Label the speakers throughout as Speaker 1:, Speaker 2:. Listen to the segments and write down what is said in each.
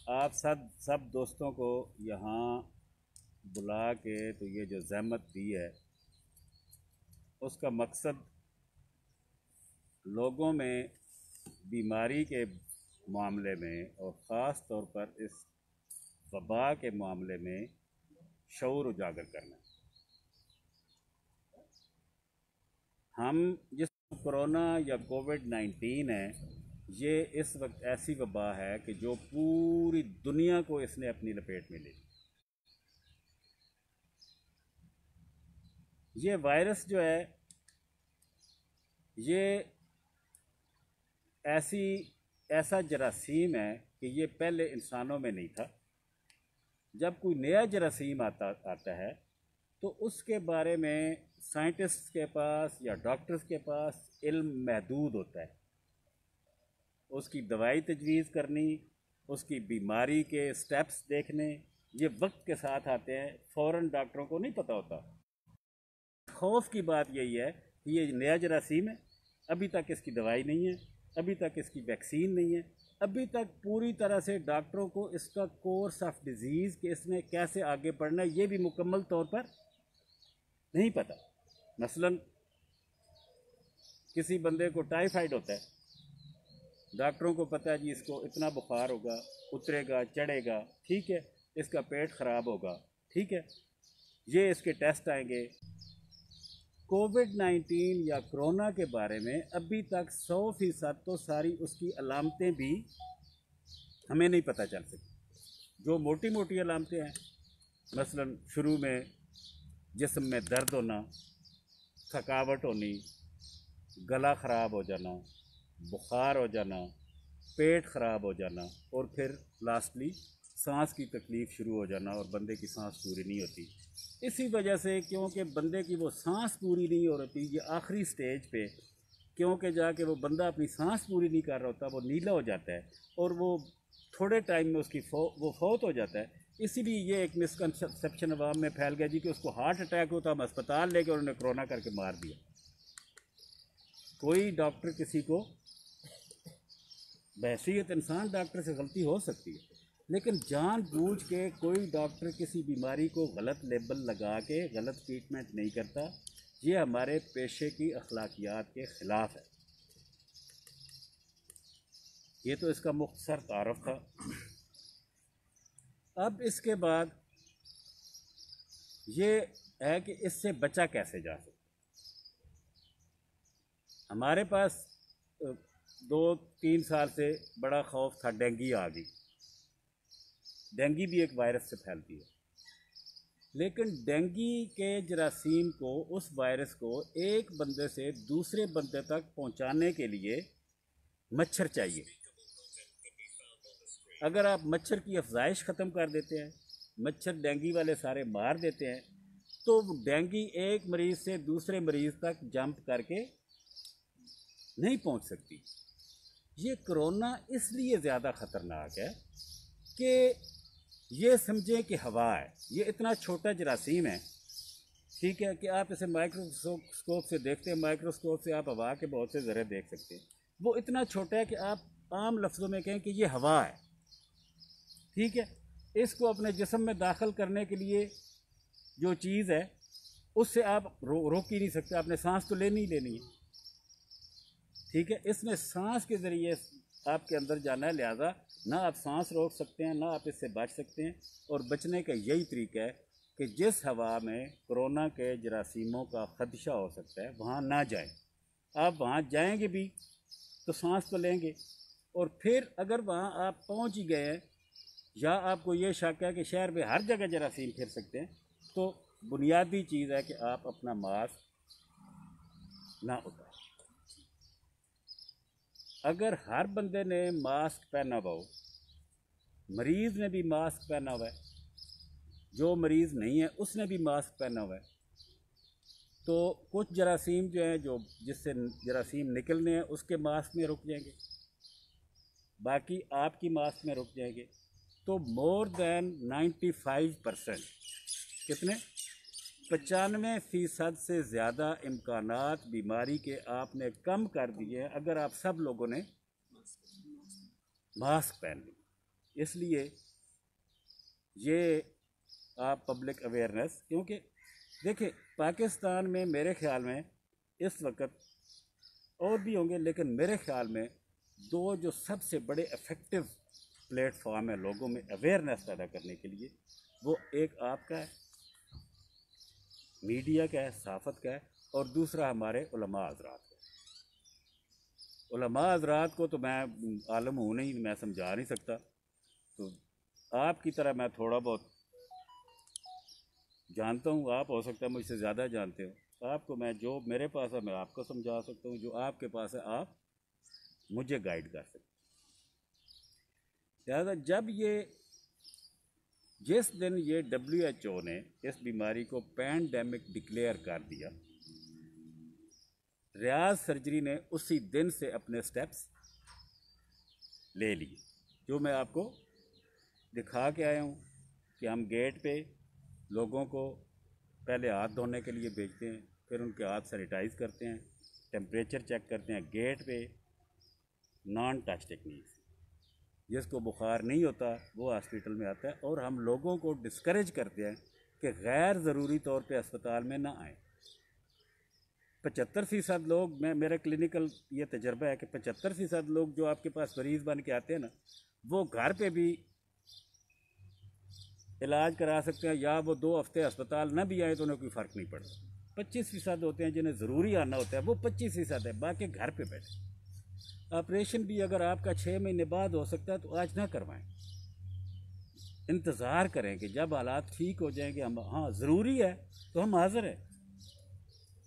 Speaker 1: आप सब दोस्तों को यहाँ बुला के तो ये जो ज़हमत दी है, उसका मकसद लोगों में बीमारी के मामले में और ख़ास तौर पर इस वबा के मामले में शऊर उजागर करना। हम जिस कोरोना या कोविड-19 है, ये इस वक्त ऐसी वबा है कि जो पूरी दुनिया को इसने अपनी लपेट में ले ली। ये वायरस जो है, ये ऐसा जरासीम है कि ये पहले इंसानों में नहीं था। जब कोई नया जरासीम आता है तो उसके बारे में साइंटिस्ट के पास या डॉक्टर्स के पास इल्म महदूद होता है। उसकी दवाई तजवीज़ करनी, उसकी बीमारी के स्टेप्स देखने, ये वक्त के साथ आते हैं, फ़ौरन डॉक्टरों को नहीं पता होता। खौफ की बात यही है कि ये नया जरासीम है, अभी तक इसकी दवाई नहीं है, अभी तक इसकी वैक्सीन नहीं है, अभी तक पूरी तरह से डॉक्टरों को इसका कोर्स ऑफ डिज़ीज़ कि इसने कैसे आगे बढ़ना है ये भी मुकम्मल तौर पर नहीं पता। मसलन किसी बंदे को टाइफाइड होता है, डॉक्टरों को पता है जी इसको इतना बुखार होगा, उतरेगा, चढ़ेगा, ठीक है, इसका पेट ख़राब होगा, ठीक है, ये इसके टेस्ट आएंगे। कोविड-19 या कोरोना के बारे में अभी तक 100% तो सारी उसकी अलामतें भी हमें नहीं पता चल सकी। जो मोटी मोटी अलामतें हैं, मसलन शुरू में जिस्म में दर्द होना, थकावट होनी, गला ख़राब हो जाना, बुखार हो जाना, पेट ख़राब हो जाना और फिर लास्टली सांस की तकलीफ़ शुरू हो जाना और बंदे की सांस पूरी नहीं होती। इसी वजह से, क्योंकि बंदे की वो सांस पूरी नहीं हो रही, ये आखिरी स्टेज पे क्योंकि जाके वो बंदा अपनी सांस पूरी नहीं कर रहा होता, वो नीला हो जाता है और वो थोड़े टाइम में वो फौत हो जाता है। इसीलिए ये एक मिसकंसेप्शन अवाम में फैल गया जी कि उसको हार्ट अटैक होता, हम अस्पताल लेके उन्होंने कोरोना करके मार दिया। कोई डॉक्टर किसी को, बहसीयत इंसान डॉक्टर से गलती हो सकती है, लेकिन जानबूझ के कोई डॉक्टर किसी बीमारी को गलत लेबल लगा के गलत ट्रीटमेंट नहीं करता। ये हमारे पेशे की अखलाकियात के ख़िलाफ़ है। ये तो इसका मुख्तसर तारफ़ था। अब इसके बाद ये है कि इससे बचा कैसे जा सकता। हमारे पास 2-3 साल से बड़ा खौफ था, डेंगू आ गई। डेंगू भी एक वायरस से फैलती है, लेकिन डेंगू के जरासीम को, उस वायरस को एक बंदे से दूसरे बंदे तक पहुंचाने के लिए मच्छर चाहिए। अगर आप मच्छर की अफजाइश ख़त्म कर देते हैं, मच्छर डेंगू वाले सारे मार देते हैं, तो डेंगू एक मरीज़ से दूसरे मरीज़ तक जंप करके नहीं पहुंच सकती। ये कोरोना इसलिए ज़्यादा ख़तरनाक है कि ये समझें कि हवा है, ये इतना छोटा जरासीम है, ठीक है, कि आप इसे माइक्रोस्कोप से देखते हैं, माइक्रोस्कोप से आप हवा के बहुत से ज़रे देख सकते हैं। वो इतना छोटा है कि आप आम लफ्ज़ों में कहें कि ये हवा है, ठीक है। इसको अपने जिस्म में दाखिल करने के लिए जो चीज़ है, उससे आप रोक ही नहीं सकते, आपने सांस तो लेनी ही लेनी है, ठीक है। इसमें सांस के ज़रिए आपके अंदर जाना है, लिहाजा ना आप सांस रोक सकते हैं, ना आप इससे बच सकते हैं। और बचने का यही तरीका है कि जिस हवा में कोरोना के जरासीमों का ख़दशा हो सकता है वहाँ ना जाएं। आप वहाँ जाएंगे भी तो सांस तो लेंगे, और फिर अगर वहाँ आप पहुँच ही गए हैं या आपको ये शक है कि शहर में हर जगह जरासीम फिर सकते हैं, तो बुनियादी चीज़ है कि आप अपना मास्क ना उतारें। अगर हर बंदे ने मास्क पहना हुआ हो, मरीज़ ने भी मास्क पहना हुआ है, जो मरीज़ नहीं है उसने भी मास्क पहना हुआ है, तो कुछ जरासीम जो हैं, जो जिससे जरासीम निकलने हैं, उसके मास्क में रुक जाएंगे, बाकी आपकी मास्क में रुक जाएंगे। तो मोर दैन 95%, कितने 95% से ज़्यादा इम्कानात बीमारी के आपने कम कर दिए हैं अगर आप सब लोगों ने मास्क पहन लिया। इसलिए ये आप पब्लिक अवेयरनेस, क्योंकि देखिए पाकिस्तान में मेरे ख्याल में इस वक्त और भी होंगे, लेकिन मेरे ख्याल में दो जो सबसे बड़े इफ़ेक्टिव प्लेटफॉर्म है लोगों में अवेयरनेस पैदा करने के लिए, वो एक आपका है, मीडिया का है, सहाफ़त का है, और दूसरा हमारे उलमा हज़रात का। उलमा हज़रात को तो मैं आलम हूँ नहीं, मैं समझा नहीं सकता, तो आपकी तरह मैं थोड़ा बहुत जानता हूँ, आप हो सकता है मुझसे ज़्यादा जानते हो। आपको मैं जो मेरे पास है मैं आपको समझा सकता हूँ, जो आपके पास है आप मुझे गाइड कर सकते हैं। लिहाजा जब ये जिस दिन ये WHO ने इस बीमारी को पैंडेमिक डिक्लेयर कर दिया, रियाज सर्जरी ने उसी दिन से अपने स्टेप्स ले लिए, जो मैं आपको दिखा के आया हूँ कि हम गेट पे लोगों को पहले हाथ धोने के लिए भेजते हैं, फिर उनके हाथ सैनिटाइज करते हैं, टेम्परेचर चेक करते हैं गेट पे, नॉन टच टेक्निक। जिसको बुखार नहीं होता वो हॉस्पिटल में आता है, और हम लोगों को डिस्करेज करते हैं कि गैर ज़रूरी तौर पे अस्पताल में ना आए। 75% लोग, मेरा क्लिनिकल ये तजर्बा है कि 75% लोग जो आपके पास मरीज़ बन के आते हैं ना, वो घर पे भी इलाज करा सकते हैं, या वो 2 हफ्ते अस्पताल ना भी आए तो उन्हें कोई फ़र्क नहीं पड़ता। 25% होते हैं जिन्हें ज़रूरी आना होता है, वो 25% है, बाकी घर पे बैठे। ऑपरेशन भी अगर आपका 6 महीने बाद हो सकता है तो आज ना करवाएं, इंतज़ार करें कि जब हालात ठीक हो जाएंगे। हम हाँ ज़रूरी है तो हम हाज़िर हैं,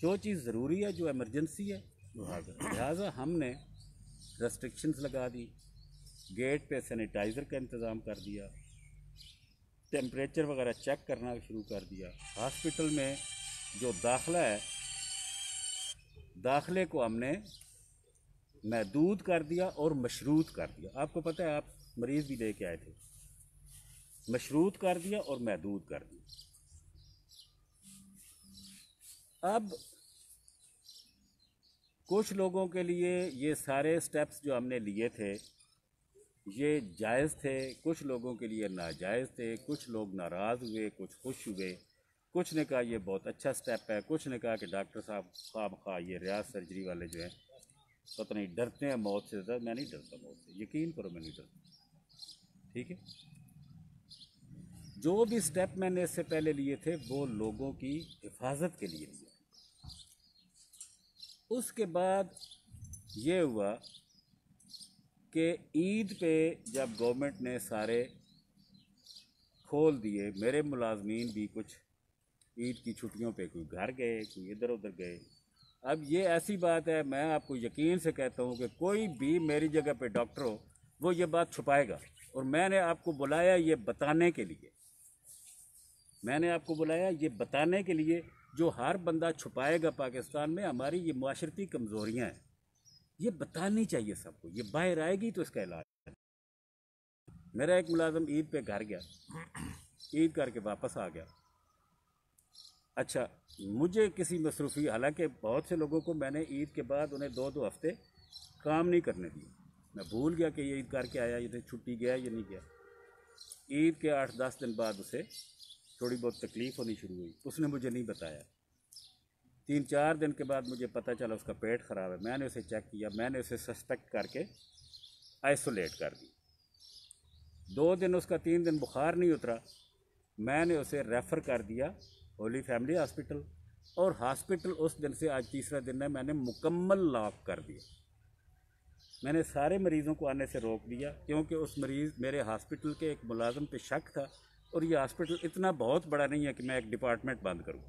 Speaker 1: जो चीज़ ज़रूरी है, जो इमरजेंसी है, वो हाज़िर। लिहाजा हमने रेस्ट्रिक्शंस लगा दी, गेट पे सैनिटाइज़र का इंतज़ाम कर दिया, टेम्परेचर वगैरह चेक करना शुरू कर दिया। हॉस्पिटल में जो दाखिला है, दाखिले को हमने महदूद कर दिया और मशरूत कर दिया। आपको पता है, आप मरीज़ भी लेके आए थे, मशरूत कर दिया और महदूद कर दिया। अब कुछ लोगों के लिए ये सारे स्टेप्स जो हमने लिए थे ये जायज़ थे, कुछ लोगों के लिए नाजायज़ थे, कुछ लोग नाराज़ हुए, कुछ खुश हुए, कुछ ने कहा ये बहुत अच्छा स्टेप है, कुछ ने कहा कि डॉक्टर साहब खामखा ये रियाज सर्जरी वाले जो हैं पता नहीं डरते हैं मौत से। ज़्यादा मैं नहीं डरता मौत से, यकीन करो मैं नहीं डरता। ठीक है, जो भी स्टेप मैंने इससे पहले लिए थे वो लोगों की हिफाजत के लिए लिए। उसके बाद ये हुआ कि ईद पे जब गवर्नमेंट ने सारे खोल दिए, मेरे मुलाजमीन भी कुछ ईद की छुट्टियों पे कोई घर गए, कोई इधर उधर गए। अब ये ऐसी बात है, मैं आपको यकीन से कहता हूँ कि कोई भी मेरी जगह पे डॉक्टर हो वो ये बात छुपाएगा, और मैंने आपको बुलाया ये बताने के लिए, मैंने आपको बुलाया ये बताने के लिए, जो हर बंदा छुपाएगा पाकिस्तान में, हमारी ये माशरती कमज़ोरियाँ हैं, ये बतानी चाहिए सबको, ये बाहर आएगी तो इसका इलाज। मेरा एक मुलाजम ईद पे घर गया, ईद करके वापस आ गया। अच्छा, मुझे किसी मसरूफ़ी, हालांकि बहुत से लोगों को मैंने ईद के बाद उन्हें 2-2 हफ्ते काम नहीं करने दिए, मैं भूल गया कि ये ईद करके आया, ये छुट्टी गया या नहीं गया। ईद के 8-10 दिन बाद उसे थोड़ी बहुत तकलीफ़ होनी शुरू हुई, उसने मुझे नहीं बताया। 3-4 दिन के बाद मुझे पता चला उसका पेट ख़राब है। मैंने उसे चेक किया, मैंने उसे सस्पेक्ट करके आइसोलेट कर दी। 2 दिन उसका 3 दिन बुखार नहीं उतरा, मैंने उसे रेफ़र कर दिया होली फैमिली हॉस्पिटल, और हॉस्पिटल उस दिन से, आज तीसरा दिन है, मैंने मुकम्मल लॉक कर दिया। मैंने सारे मरीज़ों को आने से रोक दिया, क्योंकि उस मरीज़, मेरे हॉस्पिटल के एक मुलाजम पे शक था, और ये हॉस्पिटल इतना बहुत बड़ा नहीं है कि मैं एक डिपार्टमेंट बंद करूं।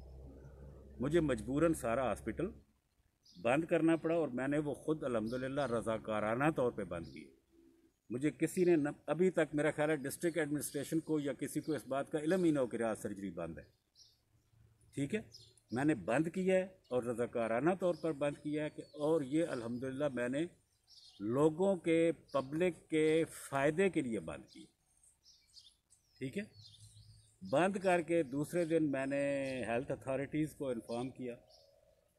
Speaker 1: मुझे मजबूरन सारा हॉस्पिटल बंद करना पड़ा, और मैंने वो ख़ुद अल्हम्दुलिल्लाह रज़ाकाराना तौर पे बंद किए। मुझे किसी ने न, अभी तक मेरा ख्याल है डिस्ट्रिक्ट एडमिनिस्ट्रेशन को या किसी को इस बात का इल्म ही ना हो कि रियाज सर्जरी बंद है। ठीक है, मैंने बंद किया है और रज़ाकाराना तौर पर बंद किया है और ये अल्हम्दुलिल्लाह मैंने लोगों के, पब्लिक के फ़ायदे के लिए बंद किया। ठीक है, बंद करके दूसरे दिन मैंने हेल्थ अथॉरिटीज़ को इन्फॉर्म किया।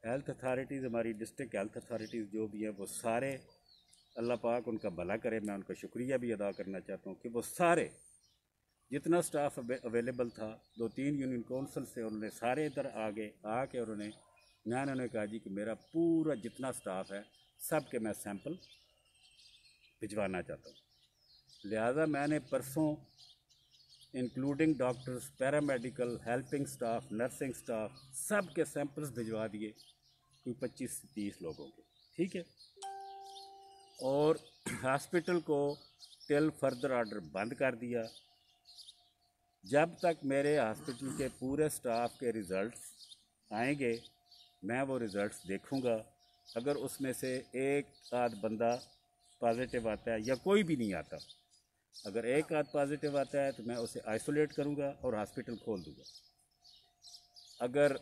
Speaker 1: हेल्थ अथॉरिटीज़, हमारी डिस्ट्रिक्ट हेल्थ अथॉरिटीज़ जो भी हैं, वो सारे अल्लाह पाक उनका भला करे। मैं उनका शुक्रिया भी अदा करना चाहता हूँ कि वो सारे जितना स्टाफ अवेलेबल था, 2-3 यूनियन काउंसिल से उन्होंने सारे इधर आगे आके उन्होंने कहा जी कि मेरा पूरा जितना स्टाफ है सब के मैं सैंपल भिजवाना चाहता हूँ। लिहाजा मैंने परसों including doctors, paramedical, helping staff, nursing staff, सब के सैंपल्स भिजवा दिए, कोई 25 से 30 लोगों के, ठीक है। और हॉस्पिटल को टिल फर्दर ऑर्डर बंद कर दिया। जब तक मेरे हॉस्पिटल के पूरे स्टाफ के रिज़ल्ट्स आएंगे मैं वो रिज़ल्ट्स देखूंगा। अगर उसमें से एक आध बंदा पॉजिटिव आता है या कोई भी नहीं आता, अगर एक आध पॉजिटिव आता है तो मैं उसे आइसोलेट करूंगा और हॉस्पिटल खोल दूंगा। अगर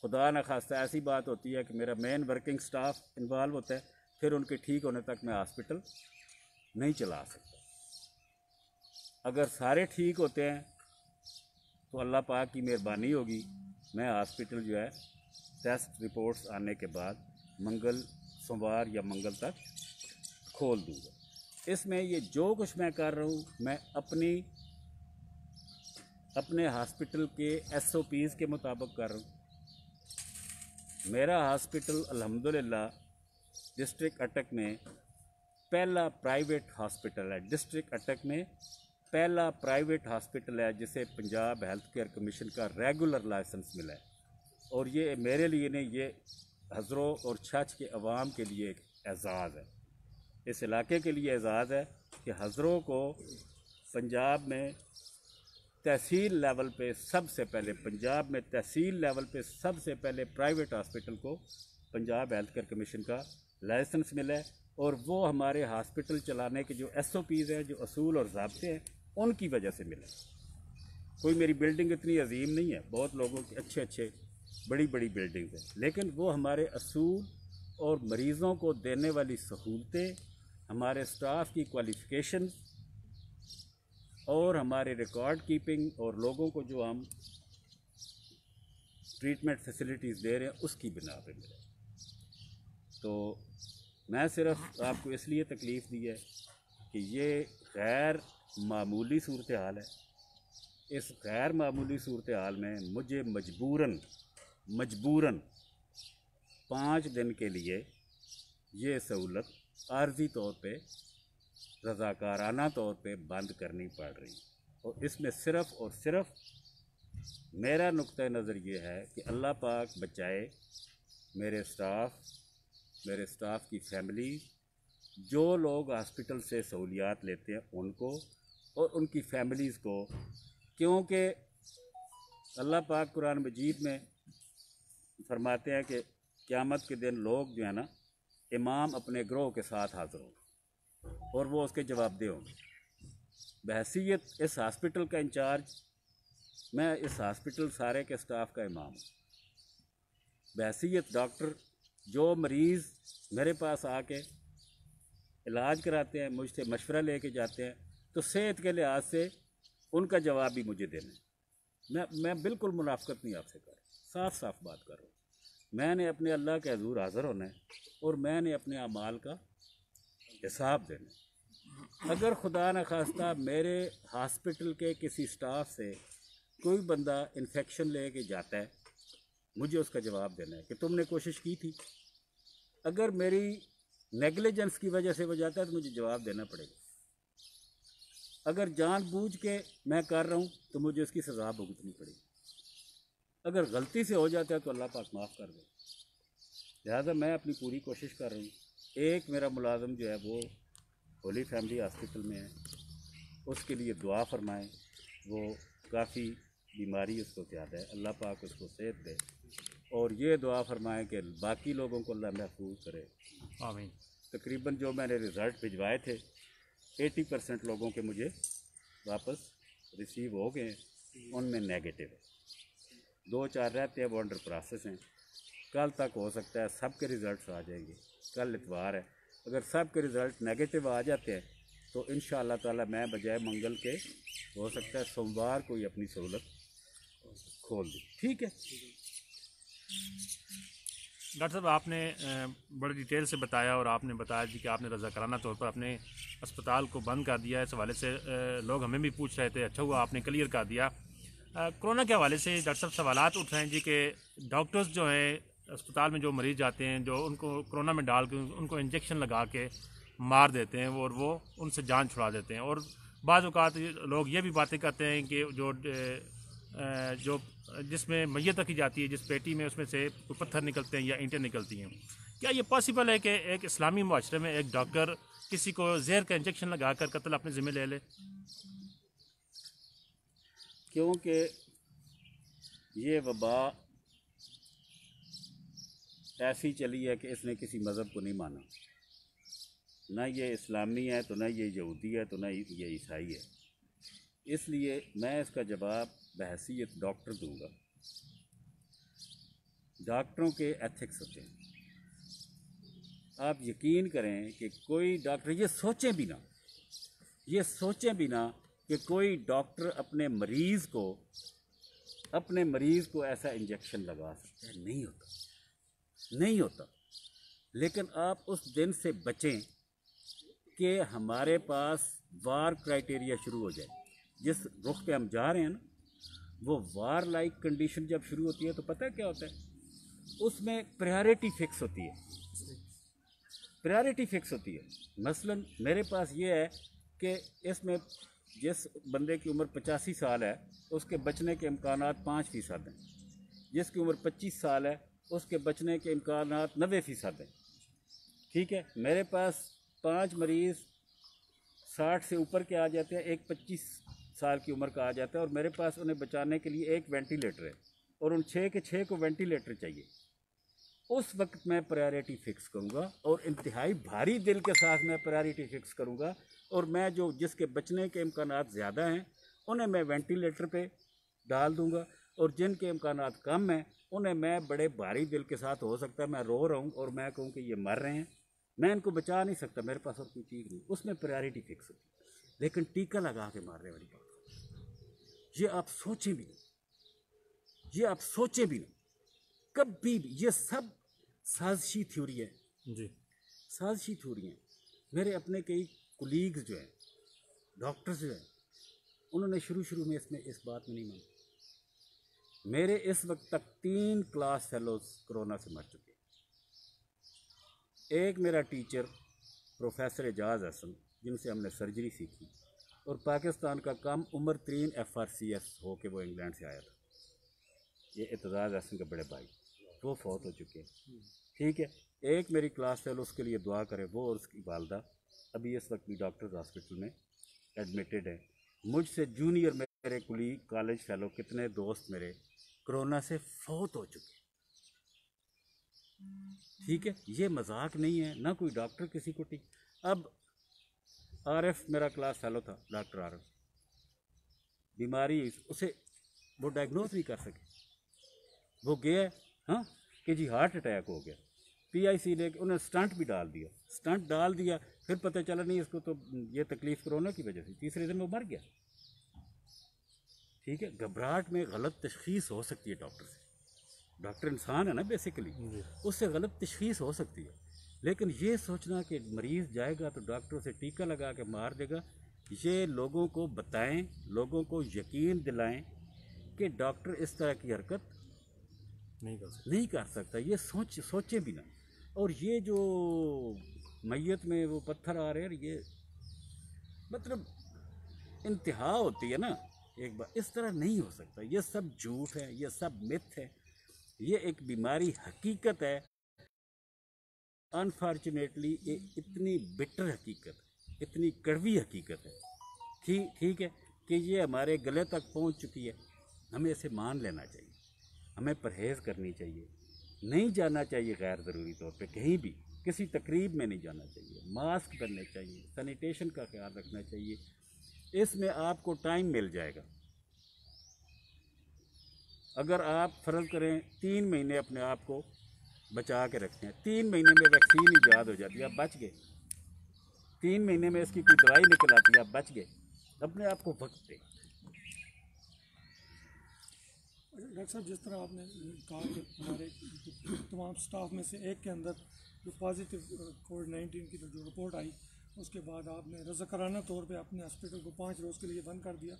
Speaker 1: खुदा न खास्ता ऐसी बात होती है कि मेरा मेन वर्किंग स्टाफ इन्वॉल्व होता है, फिर उनके ठीक होने तक मैं हॉस्पिटल नहीं चला सकता। अगर सारे ठीक होते हैं तो अल्लाह पाक की मेहरबानी होगी, मैं हॉस्पिटल जो है टेस्ट रिपोर्ट्स आने के बाद सोमवार या मंगल तक खोल दूँगा। इसमें ये जो कुछ मैं कर रहा हूँ मैं अपने हॉस्पिटल के SOPs के मुताबिक कर रहा हूँ। मेरा हॉस्पिटल अल्हम्दुलिल्लाह डिस्ट्रिक्ट अटक में पहला प्राइवेट हॉस्पिटल है। डिस्ट्रिक्ट अटक में पहला प्राइवेट हॉस्पिटल है जिसे पंजाब हेल्थ केयर कमीशन का रेगुलर लाइसेंस मिला है। और ये मेरे लिए नहीं, ये हज़रों और छछ के अवाम के लिए एक एज़ाज़ है, इस इलाके के लिए एज़ाज़ है कि हज़रों को पंजाब में तहसील लेवल पे सबसे पहले, पंजाब में तहसील लेवल पे सबसे पहले प्राइवेट हॉस्पिटल को पंजाब हेल्थ केयर कमीशन का लाइसेंस मिला है। और वो हमारे हॉस्पिटल चलाने के जो SOPs हैं, जो असूल और ज़ाब्ते हैं, उनकी वजह से मिला। कोई मेरी बिल्डिंग इतनी अजीम नहीं है, बहुत लोगों की अच्छे बड़ी बड़ी बिल्डिंग्स हैं, लेकिन वो हमारे असूल और मरीज़ों को देने वाली सहूलतें, हमारे स्टाफ की क्वालिफ़िकेशन और हमारे रिकॉर्ड कीपिंग और लोगों को जो हम ट्रीटमेंट फैसिलिटीज़ दे रहे हैं उसकी बिना पे मिला। तो मैं सिर्फ आपको इसलिए तकलीफ़ दी है कि ये गैर मामूली सूरत हाल है। इस गैर मामूली सूरत हाल में मुझे मजबूरन 5 दिन के लिए ये सहूलत आर्जी तौर पे, रज़ाकाराना तौर पे बंद करनी पड़ रही। और इसमें सिर्फ़ और सिर्फ मेरा नुक्ता नज़र ये है कि अल्लाह पाक बचाए मेरे स्टाफ की फैमिली, जो लोग हॉस्पिटल से सहूलियात लेते हैं उनको और उनकी फैमिलीज़ को। क्योंकि अल्लाह पाक कुरान मजीद में फरमाते हैं कि क़यामत के दिन लोग जो है ना, इमाम अपने ग्रोह के साथ हाज़िर होंगे और वो उसके जवाबदेह होंगे। बहैसियत इस हॉस्पिटल का इंचार्ज, मैं इस हॉस्पिटल सारे के स्टाफ का इमाम हूँ। बहैसियत डॉक्टर, जो मरीज़ मेरे पास आके इलाज कराते हैं, मुझसे मशवरा लेके जाते हैं, तो सेहत के लिहाज से उनका जवाब भी मुझे देना है। मैं बिल्कुल मुनाफ़िक़त नहीं आपसे कर रहा, साफ बात कर रहा हूँ। मैंने अपने अल्लाह के हज़ूर हाज़िर होना है और मैंने अपने अमाल का हिसाब देना है। अगर खुदा न खास्ता मेरे हॉस्पिटल के किसी स्टाफ से कोई बंदा इन्फेक्शन लेके जाता है, मुझे उसका जवाब देना है कि तुमने कोशिश की थी। अगर मेरी नेगलिजेंस की वजह से वो जाता है तो मुझे जवाब देना पड़ेगा। अगर जानबूझ के मैं कर रहा हूँ तो मुझे उसकी सज़ा भुगतनी पड़ेगी। अगर गलती से हो जाता है तो अल्लाह पाक माफ़ कर दे। लिहाजा मैं अपनी पूरी कोशिश कर रहा हूँ। एक मेरा मुलाज़म जो है वो होली फैमिली हॉस्पिटल में है, उसके लिए दुआ फरमाएँ। वो काफ़ी बीमारी उसको ज़्यादा है, अल्लाह पाक उसको सेहत दे। और ये दुआ फरमाएँ कि बाकी लोगों को अल्लाह महफूज करे। आमीन। तकरीबन जो मैंने रिज़ल्ट भिजवाए थे 80% लोगों के मुझे वापस रिसीव हो गए, उनमें नेगेटिव है। 2-4 रहते हैं वो अंडर प्रोसेस हैं। कल तक हो सकता है सब के रिज़ल्ट आ जाएंगे। कल इतवार है, अगर सब के रिज़ल्ट नेगेटिव आ जाते हैं तो इंशाअल्लाह ताला मैं बजाय मंगल के हो सकता है सोमवार को ही अपनी सहूलत खोल दूँ। ठीक है।
Speaker 2: डॉक्टर साहब, आपने बड़ी डिटेल से बताया और आपने बताया जी कि आपने रज़ाकाराना तौर पर अपने अस्पताल को बंद कर दिया है। इस हवाले से लोग हमें भी पूछ रहे थे, अच्छा हुआ आपने क्लियर कर दिया। कोरोना के हवाले से डॉक्टर साहब सवालात उठ रहे हैं जी कि डॉक्टर्स जो हैं अस्पताल में, जो मरीज़ जाते हैं, जो उनको कोरोना में डाल के उनको इंजेक्शन लगा के मार देते हैं और वो उनसे जान छुड़ा देते हैं। और बाज़ औक़ात लोग ये भी बातें करते हैं कि जो जिसमें मैयत रखी जाती है, जिस पेटी में, उसमें से पत्थर निकलते हैं या ईंटें निकलती हैं। क्या ये पॉसिबल है कि एक इस्लामी मुआशरे में एक डॉक्टर किसी को जहर का इंजेक्शन लगा कर कत्ल अपने ज़िम्मे ले ले?
Speaker 1: क्योंकि ये वबा ऐसी चली है कि इसने किसी मज़हब को नहीं माना। ना ये इस्लामी है तो ना ये यहूदी है तो ना ये ईसाई है। इसलिए मैं इसका जवाब बहैसियत डॉक्टर दूंगा। डॉक्टरों के एथिक्स होते हैं। आप यकीन करें कि कोई डॉक्टर ये सोचें भी ना कि कोई डॉक्टर अपने मरीज़ को ऐसा इंजेक्शन लगा सकता है। नहीं होता। लेकिन आप उस दिन से बचें कि हमारे पास वार क्राइटेरिया शुरू हो जाए। जिस रुख पे हम जा रहे हैं ना, वो वार लाइक कंडीशन जब शुरू होती है तो पता है क्या होता है, उसमें प्रायोरिटी फिक्स होती है। मसलन मेरे पास ये है कि इसमें जिस बंदे की उम्र 85 साल है उसके बचने के इम्कानात 5% हैं। जिसकी उम्र 25 साल है उसके बचने के इम्कानात 90% हैं। ठीक है, मेरे पास 5 मरीज़ 60 से ऊपर के आ जाते हैं, एक 25 साल की उम्र का आ जाता है, और मेरे पास उन्हें बचाने के लिए एक वेंटिलेटर है और उन 6 के 6 को वेंटिलेटर चाहिए। उस वक्त मैं प्रायोरिटी फ़िक्स करूँगा और इंतहाई भारी दिल के साथ मैं प्रायोरिटी फ़िक्स करूँगा, और मैं जिसके बचने के इम्कानात ज़्यादा हैं उन्हें मैं वेंटिलेटर पे डाल दूँगा, और जिनके इम्कानात कम हैं उन्हें मैं बड़े भारी दिल के साथ, हो सकता है मैं रो रहा हूँ और मैं कहूँ कि ये मर रहे हैं, मैं इनको बचा नहीं सकता, मेरे पास और कोई चीज़ नहीं, उसमें प्रायोरिटी फिक्स होती है। लेकिन टीका लगा के मारने वाली बात, ये आप सोचें भी नहीं कभी भी। ये सब साजिशी थ्योरी है
Speaker 2: जी।
Speaker 1: साजिशी थ्योरी है। मेरे अपने कई कुलीग्स जो हैं, डॉक्टर्स जो हैं, उन्होंने शुरू में इस बात में नहीं माना। मेरे इस वक्त तक 3 क्लास फेलोज कोरोना से मर चुके हैं। एक मेरा टीचर प्रोफेसर एजाज हसन, जिनसे हमने सर्जरी सीखी, और पाकिस्तान का कम उम्र तरीन FRCS हो के वो इंग्लैंड से आया था, ये एतजाज हसन के बड़े भाई, वो फौत हो चुके हैं। ठीक है, एक मेरी क्लास फेलो, उसके लिए दुआ करें, वो और उसकी वालदा अभी इस वक्त भी डॉक्टर्स हॉस्पिटल में एडमिटेड है। मुझसे जूनियर मेरे कुलीग कॉलेज फेलो कितने दोस्त मेरे कोरोना से फौत हो चुके। ठीक है, ये मजाक नहीं है, ना कोई डॉक्टर किसी को अब RF मेरा क्लास फेलो था, डॉक्टर RF, बीमारी उसे वो डायग्नोज नहीं कर सके। वो गया, हाँ, कि जी हार्ट अटैक हो गया, PIC लेके उन्हें स्टंट डाल दिया, फिर पता चला नहीं इसको तो ये तकलीफ कोरोना की वजह से, तीसरे दिन वो मर गया। ठीक है, घबराहट में गलत तशखीस हो सकती है डॉक्टर से। डॉक्टर इंसान है ना बेसिकली, उससे गलत तशखीस हो सकती है। लेकिन ये सोचना कि मरीज़ जाएगा तो डॉक्टर से टीका लगा के मार देगा, ये लोगों को बताएं, लोगों को यकीन दिलाएं कि डॉक्टर इस तरह की हरकत नहीं कर सकता। ये सोचें भी ना। और ये जो मैयत में वो पत्थर आ रहे हैं, ये मतलब इंतहा होती है ना एक बार, इस तरह नहीं हो सकता। ये सब झूठ है, ये सब मिथ है, ये एक बीमारी हकीकत है। अनफॉर्चुनेटली ये इतनी बिटर हकीकत, इतनी कड़वी हकीकत है, ठीक है, कि ये हमारे गले तक पहुंच चुकी है। हमें इसे मान लेना चाहिए, हमें परहेज़ करनी चाहिए, नहीं जाना चाहिए गैर ज़रूरी तौर पे कहीं भी, किसी तकरीब में नहीं जाना चाहिए, मास्क पहनने चाहिए, सैनिटेशन का ख्याल रखना चाहिए। इसमें आपको टाइम मिल जाएगा। अगर आप फ़र्ज़ करें 3 महीने अपने आप को बचा के रखते हैं, 3 महीने में वैक्सीन ईजाद हो जाती है, आप बच गए। 3 महीने में इसकी कोई दवाई निकल आती है, आप बच गए। अपने आप को वक्त दें।
Speaker 3: डॉक्टर साहब, जिस तरह आपने कहा कि हमारे तमाम स्टाफ में से एक के अंदर जो पॉजिटिव कोविड-19 की जो रिपोर्ट आई, उसके बाद आपने रज़ाकाराना तौर पे अपने हॉस्पिटल को 5 रोज़ के लिए बंद कर दिया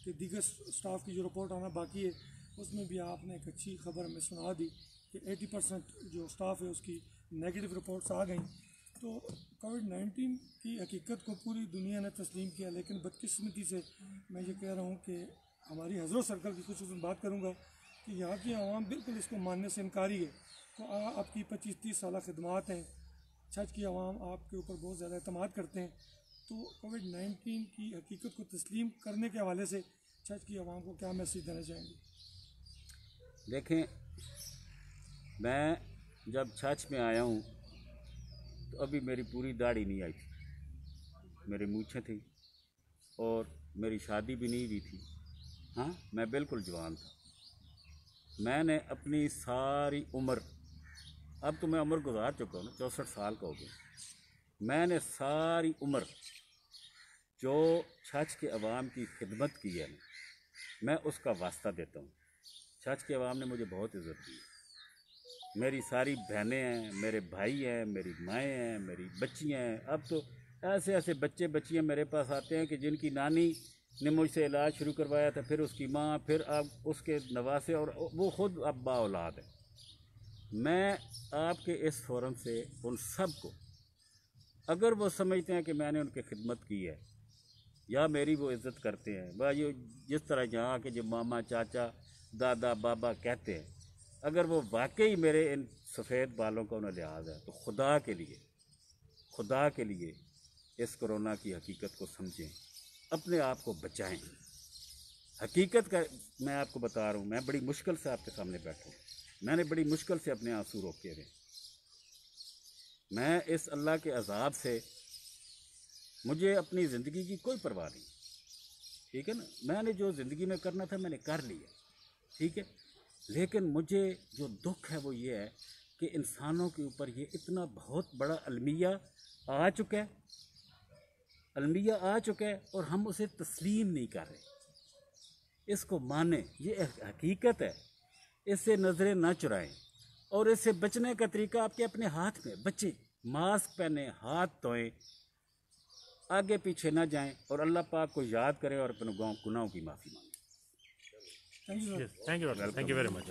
Speaker 3: कि दीगर स्टाफ की जो रिपोर्ट आना बाकी है उसमें भी आपने एक अच्छी खबर हमें सुना दी कि 80% जो स्टाफ है उसकी नेगेटिव रिपोर्ट्स आ गई। तो कोविड-19 की हकीकत को पूरी दुनिया ने तस्लीम किया, लेकिन बदकिस्मती से मैं ये कह रहा हूँ कि हमारी हज़रत सर्कल की खुसूसन बात करूँगा कि यहाँ की आवाम बिल्कुल इसको मानने से इनकारी है। तो आपकी 25-30 साल खिदमात हैं, छज की आवाम आपके ऊपर बहुत ज़्यादा एतमाद करते हैं। तो कोविड-19 की हकीकत को तस्लीम करने के हवाले से छज की आवाम को क्या मैसेज देना चाहेंगे?
Speaker 1: देखें, मैं जब छछ में आया हूँ तो अभी मेरी पूरी दाढ़ी नहीं आई थी, मेरी मूछें थी और मेरी शादी भी नहीं हुई थी। हाँ, मैं बिल्कुल जवान था। मैंने अपनी सारी उम्र, अब तो मैं उम्र गुजार चुका हूँ ना, 64 साल का हो गया। मैंने सारी उम्र जो छछ के अवाम की खिदमत की है मैं उसका वास्ता देता हूँ। छछ के अवाम ने मुझे बहुत इज़्ज़त दी है। मेरी सारी बहनें हैं, मेरे भाई हैं, मेरी माएँ हैं, मेरी बच्चियाँ हैं। अब तो ऐसे ऐसे बच्चे बच्चियाँ मेरे पास आते हैं कि जिनकी नानी ने मुझसे इलाज शुरू करवाया था, फिर उसकी माँ, फिर अब उसके नवासे, और वो ख़ुद अब बाऔलाद है। मैं आपके इस फोरम से उन सब को, अगर वो समझते हैं कि मैंने उनकी खिदमत की है या मेरी वो इज़्ज़त करते हैं, वह ये जिस तरह यहाँ के जो मामा चाचा दादा बाबा कहते हैं, अगर वो वाकई मेरे इन सफ़ेद बालों का उन्हें लिहाज है, तो खुदा के लिए इस कोरोना की हकीकत को समझें, अपने आप को बचाएं। हकीकत का मैं आपको बता रहा हूँ, मैं बड़ी मुश्किल से आपके सामने बैठा हूँ। मैंने बड़ी मुश्किल से अपने आंसू रोके रहे। मैं इस अल्लाह के अज़ाब से, मुझे अपनी ज़िंदगी की कोई परवाह नहीं, ठीक है ना। मैंने जो ज़िंदगी में करना था मैंने कर लिया, ठीक है। लेकिन मुझे जो दुख है वो ये है कि इंसानों के ऊपर ये इतना बहुत बड़ा अलमिया आ चुका है और हम उसे तस्लीम नहीं कर रहे। इसको माने, ये हकीकत है, इससे नज़रें ना चुराएं और इससे बचने का तरीका आपके अपने हाथ में। बच्चे मास्क पहने, हाथ धोएं, आगे पीछे ना जाएं और अल्लाह पाक को याद करें और अपने गुनाहों की माफ़ी मांगें।
Speaker 3: Thank you.
Speaker 2: Thank you very much.